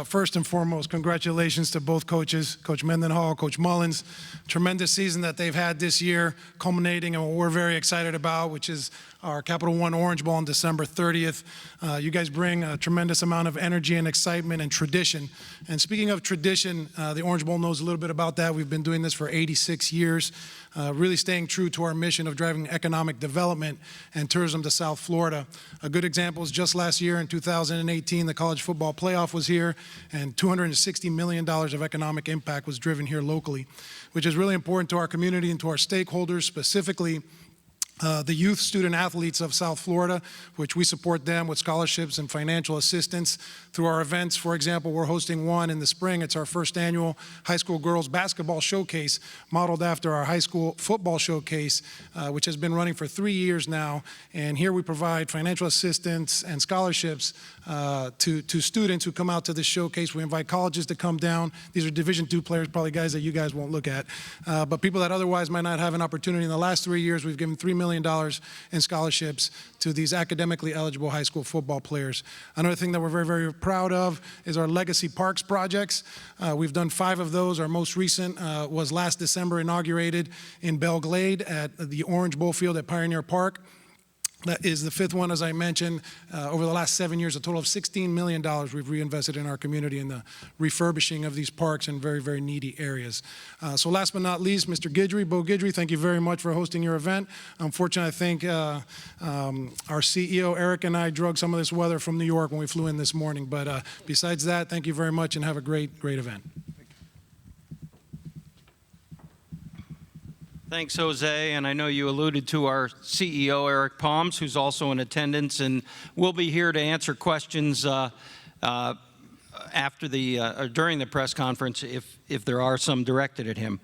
First and foremost, congratulations to both coaches, Coach Mendenhall, Coach Mullins. Tremendous season that they've had this year, culminating in what we're very excited about, which is our Capital One Orange Bowl on December 30th. You guys bring a tremendous amount of energy and excitement and tradition. And speaking of tradition, the Orange Bowl knows a little bit about that. We've been doing this for 86 years, really staying true to our mission of driving economic development and tourism to South Florida. A good example is just last year in 2018, the college football playoff was here, and $260 million of economic impact was driven here locally, which is really important to our community and to our stakeholders, specifically the youth student athletes of South Florida, which we support them with scholarships and financial assistance through our events. For example, we're hosting one in the spring. It's our first annual high school girls basketball showcase, modeled after our high school football showcase, which has been running for 3 years now. And here we provide financial assistance and scholarships to students who come out to this showcase. We invite colleges to come down. These are Division II players, probably guys that you guys won't look at, but people that otherwise might not have an opportunity. In the last 3 years, we've given $3 million in scholarships to these academically eligible high school football players. Another thing that we're very, very proud of is our Legacy Parks projects. We've done 5 of those. Our most recent was last December, inaugurated in Belle Glade at the Orange Bowl Field at Pioneer Park. That is the 5th one, as I mentioned. Over the last 7 years, a total of $16 million we've reinvested in our community in the refurbishing of these parks in very, very needy areas. So last but not least, Mr. Guidry, Bo Guidry, thank you very much for hosting your event. Unfortunately, I think our CEO, Eric, and I drug some of this weather from New York when we flew in this morning. But besides that, thank you very much and have a great, great event. Thanks, Jose, and I know you alluded to our CEO, Eric Palms, who's also in attendance, and we'll be here to answer questions after or during the press conference if there are some directed at him.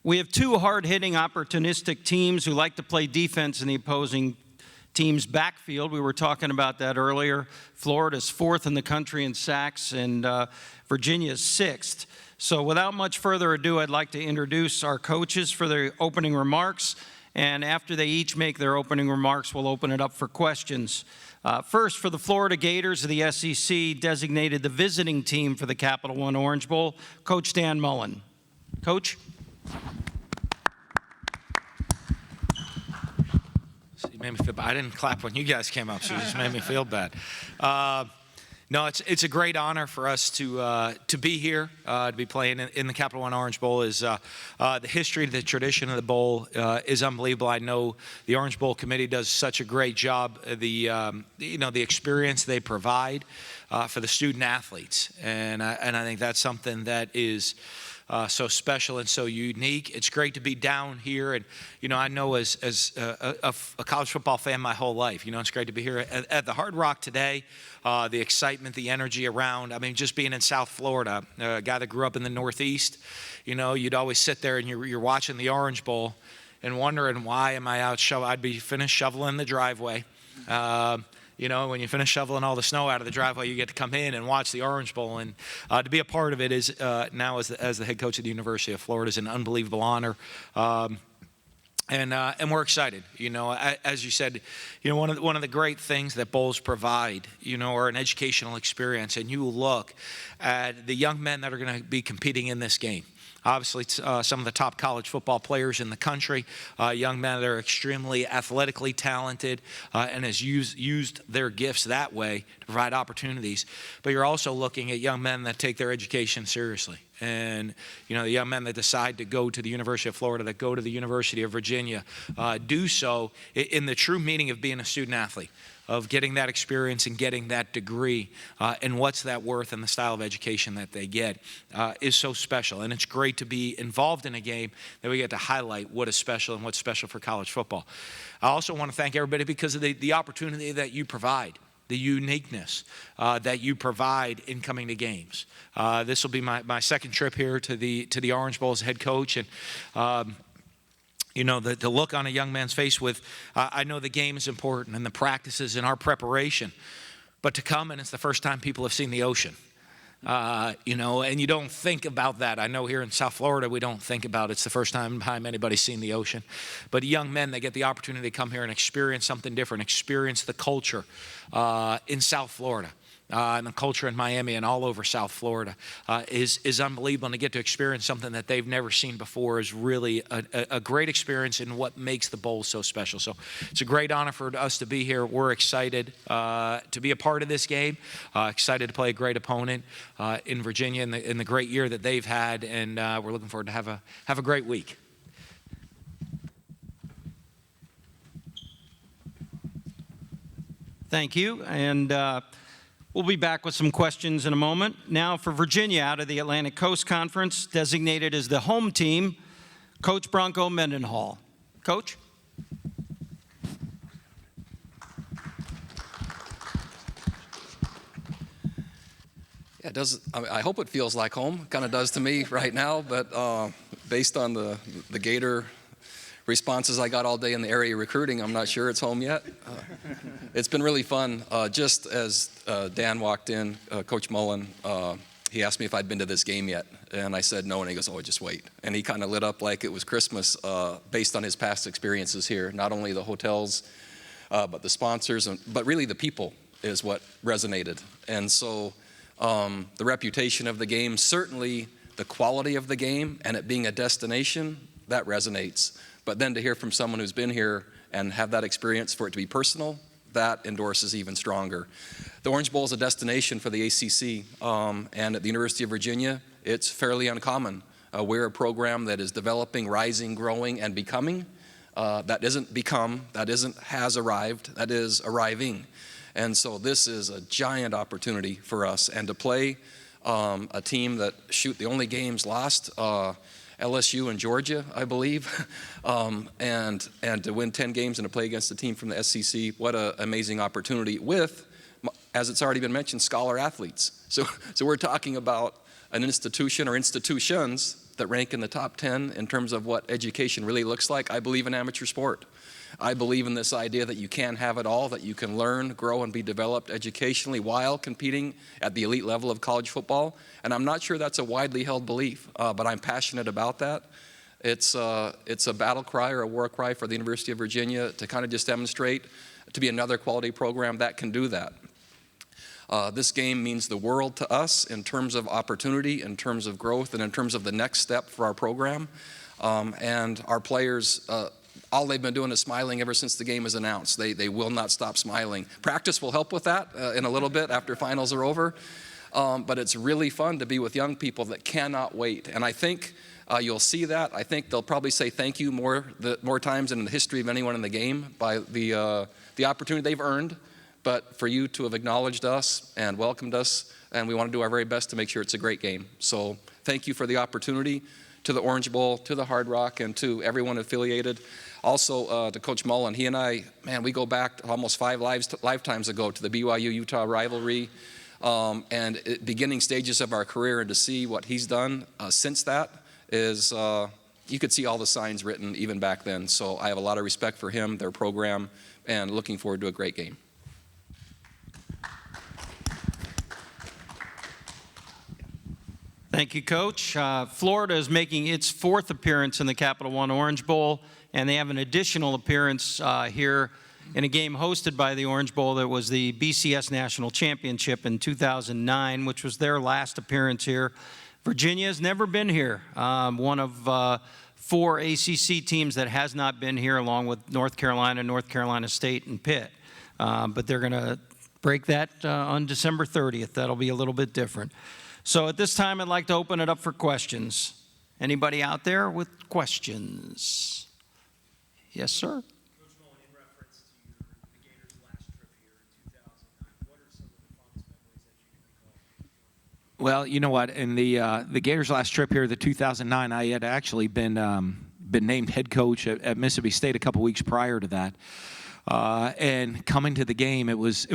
We have 2 hard-hitting, opportunistic teams who like to play defense in the opposing team's backfield. We were talking about that earlier. Florida's 4th in the country in sacks, and Virginia's 6th. So without much further ado, I'd like to introduce our coaches for their opening remarks. And after they each make their opening remarks, we'll open it up for questions. First, for the Florida Gators, the SEC designated the visiting team for the Capital One Orange Bowl, Coach Dan Mullen. Coach? You made me feel bad. I didn't clap when you guys came up, so you just made me feel bad. No, it's a great honor for us to be here, to be playing in the Capital One Orange Bowl. The history, the tradition of the bowl is unbelievable. I know the Orange Bowl committee does such a great job. The experience they provide for the student athletes, and I think that's something that is so special and so unique. It's great to be down here, and I know as a college football fan my whole life, it's great to be here at the Hard Rock today. The excitement, the energy around. I mean, just being in South Florida, a guy that grew up in the Northeast, you'd always sit there and you're watching the Orange Bowl and wondering, why am I out shoveling? I'd be finished shoveling the driveway. When you finish shoveling all the snow out of the driveway, you get to come in and watch the Orange Bowl. And to be a part of it is now as the head coach of the University of Florida is an unbelievable honor. And we're excited. As you said, one of the great things that bowls provide, are an educational experience. And you look at the young men that are going to be competing in this game. Obviously, some of the top college football players in the country, young men that are extremely athletically talented and has used their gifts that way to provide opportunities. But you're also looking at young men that take their education seriously. And, the young men that decide to go to the University of Florida, that go to the University of Virginia, do so in the true meaning of being a student athlete, of getting that experience and getting that degree, and what's that worth and the style of education that they get is so special. And it's great to be involved in a game that we get to highlight what is special and what's special for college football. I also want to thank everybody because of the opportunity that you provide, the uniqueness that you provide in coming to games. This will be my second trip here to the Orange Bowl as head coach, and the look on a young man's face with, I know the game is important and the practices and our preparation, but to come and it's the first time people have seen the ocean. And you don't think about that. I know here in South Florida, we don't think about it's the first time anybody's seen the ocean. But young men, they get the opportunity to come here and experience something different, experience the culture in South Florida. and the culture in Miami and all over South Florida is unbelievable. And to get to experience something that they've never seen before is really a great experience and what makes the bowl so special. So it's a great honor for us to be here. We're excited to be a part of this game, excited to play a great opponent in Virginia in the great year that they've had, and we're looking forward to have a great week. Thank you, and we'll be back with some questions in a moment. Now for Virginia out of the Atlantic Coast Conference, designated as the home team, Coach Bronco Mendenhall. Coach? Yeah, it does. I hope it feels like home. Kind of does to me right now, but based on the Gator responses I got all day in the area recruiting, I'm not sure it's home yet. It's been really fun. Just as Dan walked in, Coach Mullen, he asked me if I'd been to this game yet, and I said no, and he goes, "Oh, just wait." And he kind of lit up like it was Christmas based on his past experiences here. Not only the hotels, but the sponsors, but really the people is what resonated. And so the reputation of the game, certainly the quality of the game, and it being a destination, that resonates. But then to hear from someone who's been here and have that experience, for it to be personal, that endorses even stronger. The Orange Bowl is a destination for the ACC, and at the University of Virginia, it's fairly uncommon. We're a program that is developing, rising, growing, and becoming. That isn't become, that isn't has arrived, that is arriving. And so this is a giant opportunity for us. And to play a team that, the only games lost, LSU and Georgia, I believe, and to win 10 games and to play against a team from the SEC, what an amazing opportunity with, as it's already been mentioned, scholar athletes. So we're talking about an institution or institutions that rank in the top 10 in terms of what education really looks like. I believe in amateur sport. I believe in this idea that you can have it all, that you can learn, grow, and be developed educationally while competing at the elite level of college football. And I'm not sure that's a widely held belief, but I'm passionate about that. It's a battle cry or a war cry for the University of Virginia to kind of just demonstrate to be another quality program that can do that. This game means the world to us in terms of opportunity, in terms of growth, and in terms of the next step for our program. And our players, all they've been doing is smiling ever since the game was announced. They will not stop smiling. Practice will help with that in a little bit after finals are over. But it's really fun to be with young people that cannot wait. And I think you'll see that. I think they'll probably say thank you more times than in the history of anyone in the game by the opportunity they've earned. But for you to have acknowledged us and welcomed us, and we want to do our very best to make sure it's a great game. So thank you for the opportunity, to the Orange Bowl, to the Hard Rock, and to everyone affiliated. Also to Coach Mullen. He and I, man, we go back almost 5 lifetimes ago to the BYU-Utah rivalry and beginning stages of our career, and to see what he's done since that is, you could see all the signs written even back then. So I have a lot of respect for him, their program, and looking forward to a great game. Thank you, Coach. Florida is making its 4th appearance in the Capital One Orange Bowl, and they have an additional appearance here in a game hosted by the Orange Bowl that was the BCS National Championship in 2009, which was their last appearance here. Virginia has never been here, one of 4 ACC teams that has not been here, along with North Carolina State, and Pitt. But they're going to break that on December 30th. That'll be a little bit different. So at this time, I'd like to open it up for questions. Anybody out there with questions? Yes, sir. Coach Mullen, in reference to the Gators' last trip here in 2009, what are some of the fondest memories that you can recall? Well, you know what? In the Gators' last trip here, the 2009, I had actually been named head coach at Mississippi State a couple weeks prior to that. And coming to the game, it was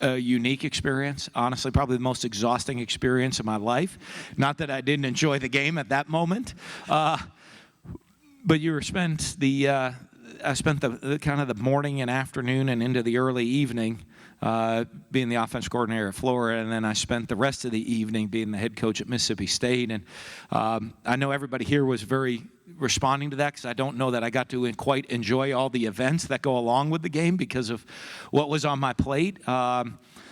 a unique experience, honestly, probably the most exhausting experience of my life. Not that I didn't enjoy the game at that moment, but I spent the kind of the morning and afternoon and into the early evening being the offense coordinator at Florida, and then I spent the rest of the evening being the head coach at Mississippi State. And I know everybody here was very responding to that, because I don't know that I got to quite enjoy all the events that go along with the game because of what was on my plate.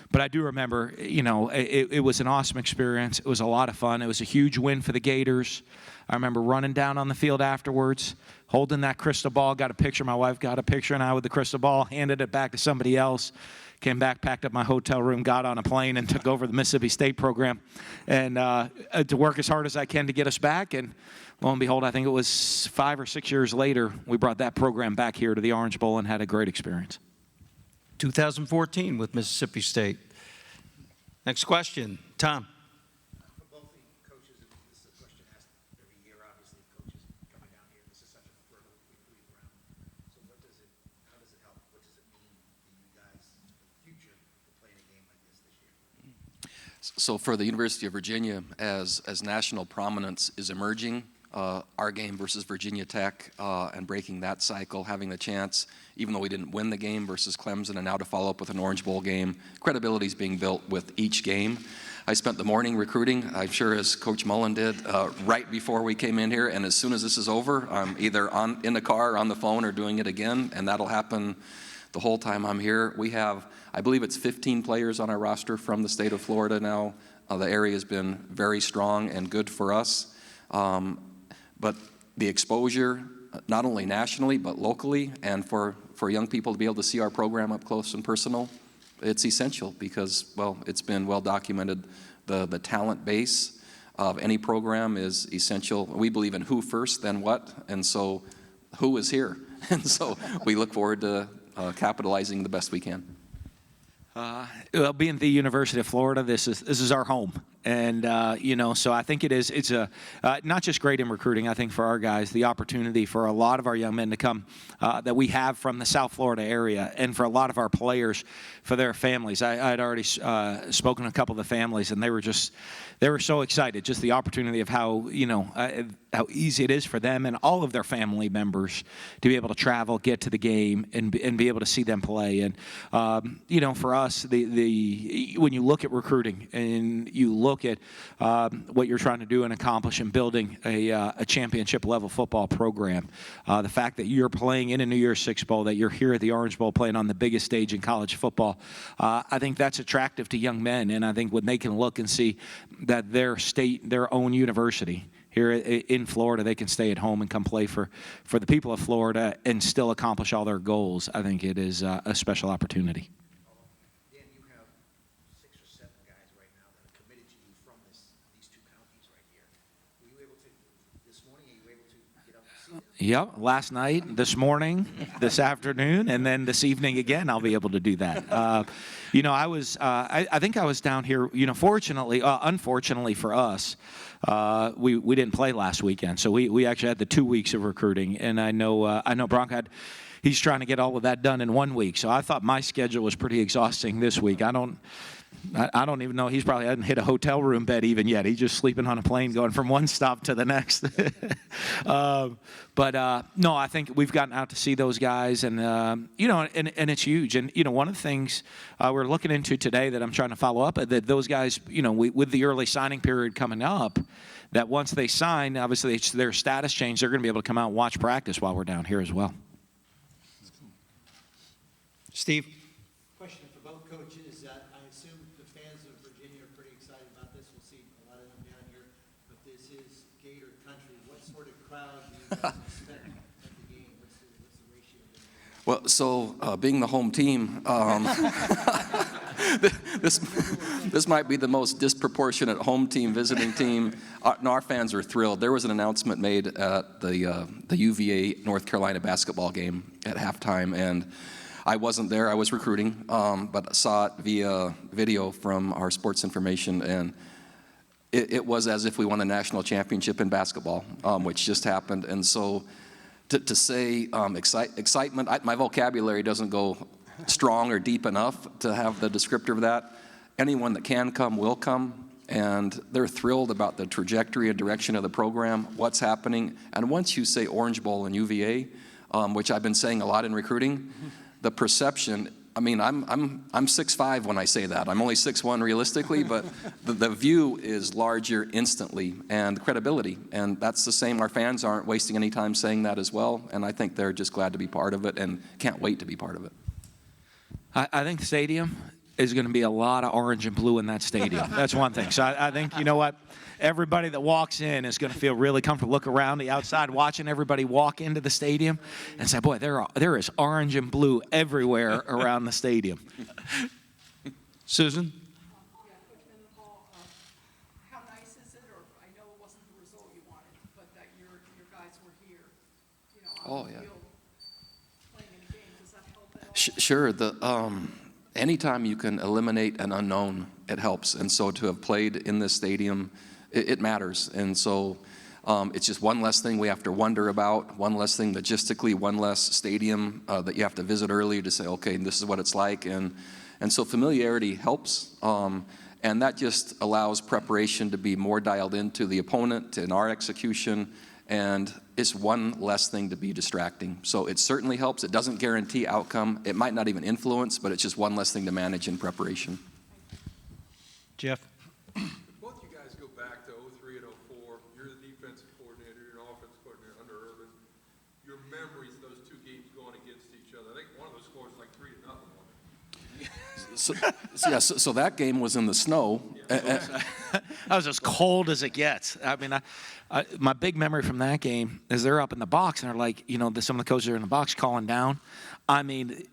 But I do remember, it was an awesome experience. It was a lot of fun. It was a huge win for the Gators. I remember running down on the field afterwards, holding that crystal ball, got a picture. My wife got a picture and I with the crystal ball, handed it back to somebody else, came back, packed up my hotel room, got on a plane, and took over the Mississippi State program and to work as hard as I can to get us back. And lo and behold, I think it was 5 or 6 years later, we brought that program back here to the Orange Bowl and had a great experience. 2014 with Mississippi State. Next question, Tom. For both the coaches, and this is a question asked every year, obviously, coaches coming down here, this is such a fertile recruiting ground. So how does it help? What does it mean to you guys in the future for playing a game like this year? So for the University of Virginia, as national prominence is emerging, our game versus Virginia Tech and breaking that cycle, having the chance, even though we didn't win the game versus Clemson, and now to follow up with an Orange Bowl game, credibility is being built with each game. I spent the morning recruiting, I'm sure as Coach Mullen did, right before we came in here, and as soon as this is over, I'm either in the car or on the phone or doing it again, and that'll happen the whole time I'm here. We have, I believe it's 15 players on our roster from the state of Florida now. The area has been very strong and good for us. But the exposure, not only nationally, but locally, and for young people to be able to see our program up close and personal, it's essential because, well, it's been well documented. The talent base of any program is essential. We believe in who first, then what, and so who is here. And so we look forward to capitalizing the best we can. Well, being the University of Florida, this is our home. And, so I think it's not just great in recruiting, I think for our guys, the opportunity for a lot of our young men to come that we have from the South Florida area, and for a lot of our players, for their families. I had already spoken to a couple of the families, and they were so excited, just the opportunity of how easy it is for them and all of their family members to be able to travel, get to the game, and be able to see them play. And, for us, when you look at recruiting and you look at what you're trying to do and accomplish in building a championship level football program, the fact that you're playing in a New Year's Six Bowl, that you're here at the Orange Bowl playing on the biggest stage in college football, I think that's attractive to young men. And I think when they can look and see that their state, their own university here in Florida, they can stay at home and come play for the people of Florida and still accomplish all their goals, I think it is a special opportunity. Dan, you have 6 or 7 guys right now that are committed to you from these 2 counties right here. Were you able to, this morning, are you able to get up and see them? Yep, last night, this morning, this afternoon, and then this evening again, I'll be able to do that. I think I was down here, fortunately, unfortunately for us, we didn't play last weekend, so we actually had the 2 weeks of recruiting, and I know Bronco he's trying to get all of that done in 1 week, so I thought my schedule was pretty exhausting this week. I don't even know. He's probably hasn't hit a hotel room bed even yet. He's just sleeping on a plane going from one stop to the next. No, I think we've gotten out to see those guys, and and it's huge. And one of the things we're looking into today that I'm trying to follow up, that those guys, with the early signing period coming up, that once they sign, obviously it's their status change, they're going to be able to come out and watch practice while we're down here as well. Steve? Question for both coaches. I assume the fans of Virginia are pretty excited about this. We'll see a lot of them down here, but this is Gator country. What sort of crowd do you guys expect at the game? What's the ratio? Well, so being the home team, this might be the most disproportionate home team, visiting team. Our fans are thrilled. There was an announcement made at the UVA North Carolina basketball game at halftime, and I wasn't there. I was recruiting, but saw it via video from our sports information, and it was as if we won a national championship in basketball, which just happened. And so to say excitement, my vocabulary doesn't go strong or deep enough to have the descriptor of that. Anyone that can come will come, and they're thrilled about the trajectory and direction of the program, what's happening. And once you say Orange Bowl and UVA, which I've been saying a lot in recruiting, the perception, I mean, I'm 6'5" when I say that. I'm only 6'1" realistically, but the view is larger instantly, and credibility. And that's the same. Our fans aren't wasting any time saying that as well, and I think they're just glad to be part of it and can't wait to be part of it. I think the stadium, is going to be a lot of orange and blue in that stadium. That's one thing. So I think, you know what? Everybody that walks in is going to feel really comfortable. Look around the outside, watching everybody walk into the stadium and say, boy, there is orange and blue everywhere around the stadium. Susan? Yeah, Coach Mendenhall, how nice is it, or I know it wasn't the result you wanted, but that your guys were here, you know, on the field playing in a game, does that help at all? Sure. Anytime you can eliminate an unknown, it helps. And so to have played in this stadium, it matters. And so it's just one less thing we have to wonder about, one less thing logistically, one less stadium that you have to visit early to say, okay, this is what it's like. And so familiarity helps. And that just allows preparation to be more dialed into the opponent and our execution. And it's one less thing to be distracting. So it certainly helps. It doesn't guarantee outcome. It might not even influence, but it's just one less thing to manage in preparation. Jeff? Both you guys go back to 03 and 04. You're the defensive coordinator, you're an offensive coordinator under Urban. Your memories of those two games going against each other. I think one of those scores was like 3-0. So that game was in the snow. That was as cold as it gets. I mean, my big memory from that game is they're up in the box and they're like, you know, some of the coaches are in the box calling down. I mean,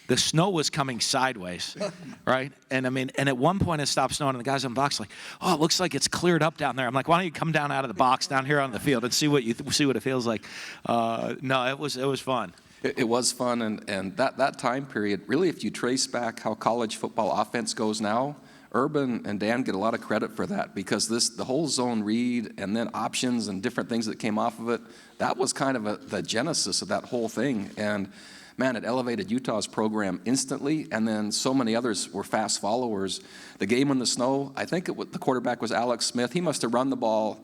the snow was coming sideways, right? And I mean, and at one point it stopped snowing and the guys in the box like, oh, it looks like it's cleared up down there. I'm like, why don't you come down out of the box down here on the field and see what it feels like? No, it was fun. It was fun, and that time period, really, if you trace back how college football offense goes now, Urban and Dan get a lot of credit for that, because the whole zone read and then options and different things that came off of it, that was kind of the genesis of that whole thing. And man, it elevated Utah's program instantly, and then so many others were fast followers. The game in the snow, I think the quarterback was Alex Smith. He must have run the ball,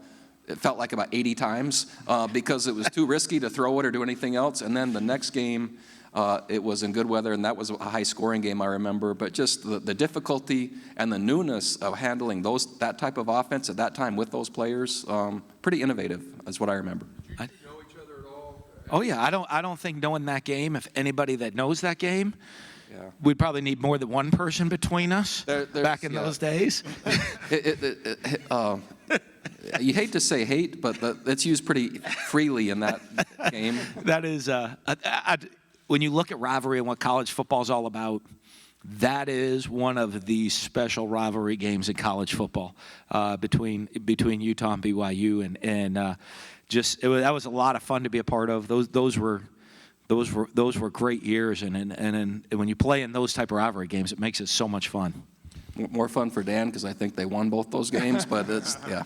it felt like about 80 times because it was too risky to throw it or do anything else. And then the next game, it was in good weather, and that was a high-scoring game, I remember. But just the difficulty and the newness of handling that type of offense at that time with those players, pretty innovative, is what I remember. Did you know each other at all? Oh yeah, I don't think knowing that game, if anybody that knows that game, Yeah. we'd probably need more than one person between us back in those days. You hate to say hate, but it's used pretty freely in that game. That is, when you look at rivalry and what college football is all about, that is one of the special rivalry games in college football between Utah and BYU, and that was a lot of fun to be a part of. Those were great years, and when you play in those type of rivalry games, it makes it so much fun. More fun for Dan because I think they won both those games, but it's, yeah.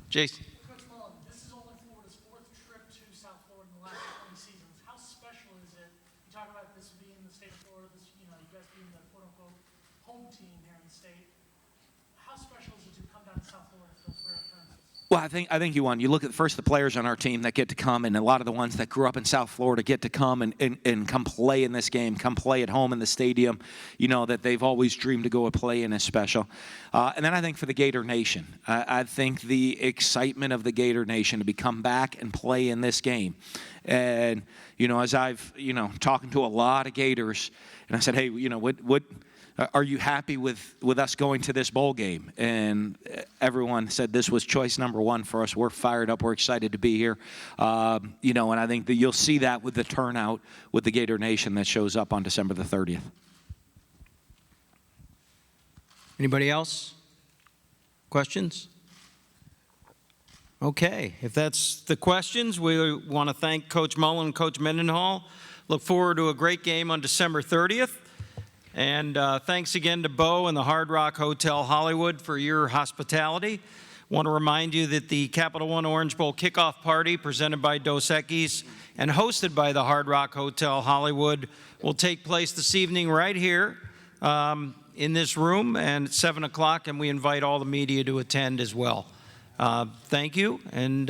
Jason? Coach Mullen, this is only Florida's fourth trip to South Florida in the last 20 seasons. How special is it? You talk about this being the state of Florida, you guys being the quote-unquote home team here in the state. How special is it to come down to South Florida for those rare occurrences? Well, I think you won. You look at first the players on our team that get to come, and a lot of the ones that grew up in South Florida get to come and come play in this game, come play at home in the stadium, that they've always dreamed to go and play in is special. And then I think for the Gator Nation, I think the excitement of the Gator Nation to come back and play in this game. And, as I've, talking to a lot of Gators, and I said, hey, what are you happy with us going to this bowl game? And everyone said this was choice number one for us. We're fired up. We're excited to be here. And I think that you'll see that with the turnout with the Gator Nation that shows up on December the 30th. Anybody else? Questions? Okay, if that's the questions, we want to thank Coach Mullen and Coach Mendenhall. Look forward to a great game on December 30th. And thanks again to Bo and the Hard Rock Hotel Hollywood for your hospitality. Want to remind you that the Capital One Orange Bowl kickoff party presented by Dos Equis and hosted by the Hard Rock Hotel Hollywood will take place this evening right here in this room and at 7 o'clock, and we invite all the media to attend as well. Thank you, and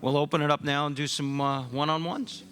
we'll open it up now and do some one-on-ones.